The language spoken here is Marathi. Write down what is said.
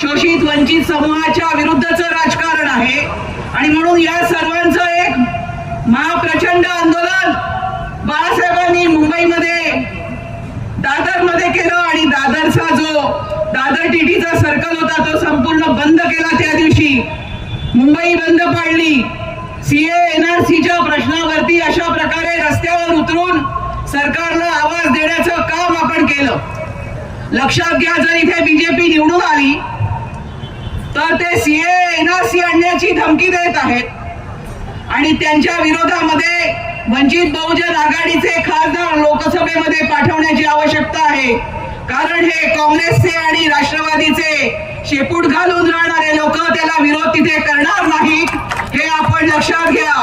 शोषित वंचित समूहाच्या विरुद्धचं राजकारण आहे आणि म्हणून या सर्वांचं एक महाप्रचंड आंदोलन बाळासाहेबांनी मुंबईमध्ये दादरमध्ये केलं आणि दादरचा जो दादर टीटीचा सर्कल होता तो संपूर्ण बंद केला। त्या दिवशी मुंबई बंद पाडली। सीए एनआरसीच्या प्रश्नावरती अशा प्रकारे रस्त्यावर उतरून सरकारला आवाज देण्याचं काम आपण केलं। लक्षात घ्या, जर इथे बीजेपी निवडून आली तर ते सीए एनआरसी आणण्याची धमकी देत आहेत आणि त्यांच्या विरोधामध्ये वंचित बहुजन आघाडीचे खासदार लोकसभेमध्ये पाठवण्याची आवश्यकता आहे। कारण हे काँग्रेसचे आणि राष्ट्रवादीचे शेपूट घालून राहणारे लोक त्याला विरोध तिथे करणार नाहीत, हे आपण लक्षात घ्या।